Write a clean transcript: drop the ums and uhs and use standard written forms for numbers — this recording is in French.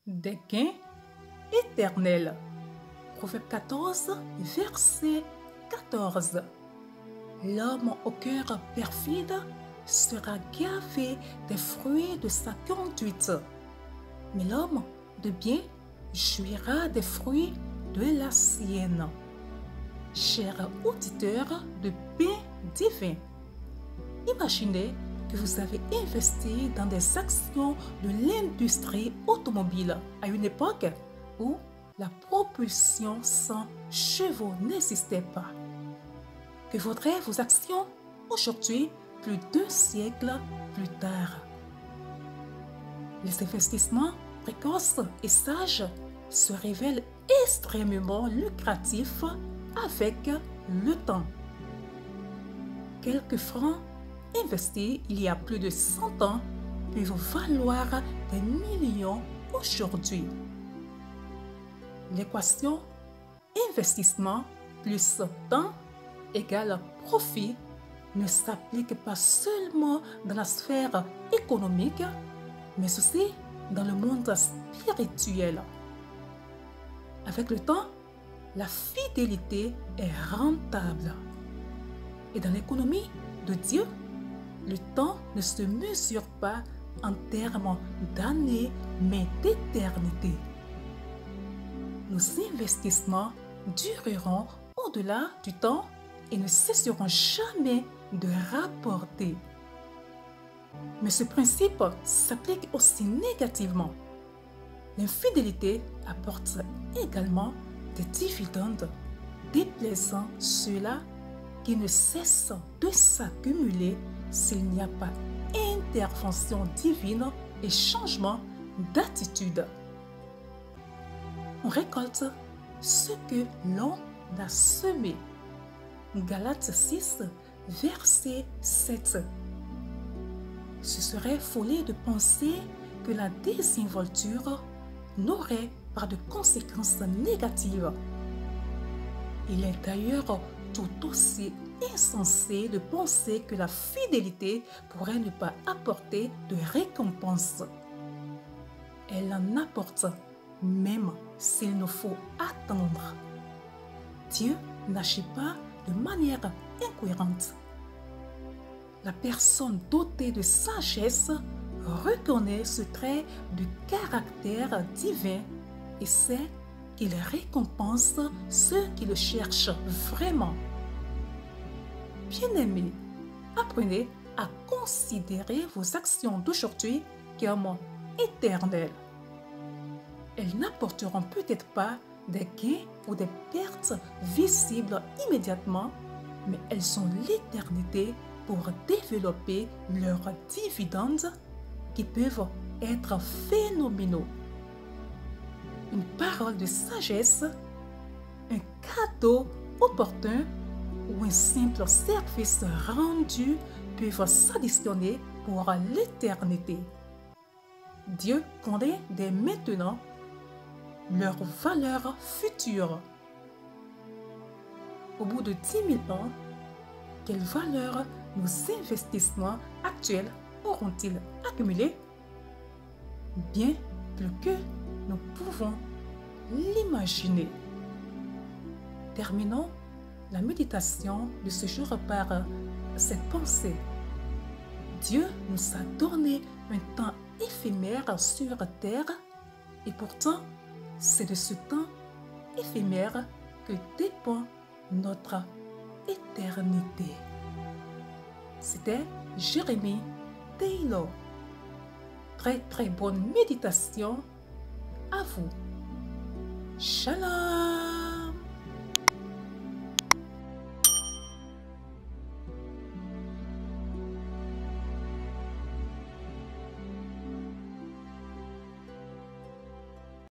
des gains éternels. Proverbe 14, verset 14. L'homme au cœur perfide sera gavé des fruits de sa conduite, mais l'homme de bien jouira des fruits de la sienne. Chers auditeurs de pain divin, imaginez que vous avez investi dans des actions de l'industrie automobile à une époque où la propulsion sans chevaux n'existait pas. Que vaudraient vos actions aujourd'hui, plus d'un siècle plus tard? Les investissements précoces et sages se révèlent extrêmement lucratifs avec le temps. Quelques francs investis il y a plus de 100 ans peuvent valoir des millions aujourd'hui. L'équation investissement plus temps égale profit ne s'applique pas seulement dans la sphère économique, mais aussi dans le monde spirituel. Avec le temps, la fidélité est rentable. Et dans l'économie de Dieu, le temps ne se mesure pas en termes d'années, mais d'éternité. Nos investissements dureront au-delà du temps et ne cesseront jamais de rapporter. Mais ce principe s'applique aussi négativement. L'infidélité apporte également des dividendes, déplaisant ceux-là qui ne cessent de s'accumuler s'il n'y a pas intervention divine et changement d'attitude. On récolte ce que l'on a semé. Galates 6, verset 7. Ce serait folie de penser que la désinvolture n'aurait pas de conséquences négatives. Il est d'ailleurs tout aussi insensé de penser que la fidélité pourrait ne pas apporter de récompense. Elle en apporte, même s'il nous faut attendre. Dieu n'agit pas de manière incohérente. La personne dotée de sagesse reconnaît ce trait de caractère divin et sait qu'il récompense ceux qui le cherchent vraiment. Bien-aimés, apprenez à considérer vos actions d'aujourd'hui comme éternelles. Elles n'apporteront peut-être pas des gains ou des pertes visibles immédiatement, mais elles ont l'éternité pour développer leurs dividendes qui peuvent être phénoménaux. Une parole de sagesse, un cadeau opportun ou un simple service rendu peuvent s'additionner pour l'éternité. Dieu connaît dès maintenant leur valeur future. Au bout de 10 000 ans, quelle valeur nos investissements actuels auront-ils accumulé? Bien plus que nous pouvons l'imaginer. Terminons la méditation de ce jour par cette pensée. Dieu nous a donné un temps éphémère sur terre et pourtant, c'est de ce temps éphémère que dépend notre éternité. C'était Jérémie Taylor. Très bonne méditation à vous. Shalom.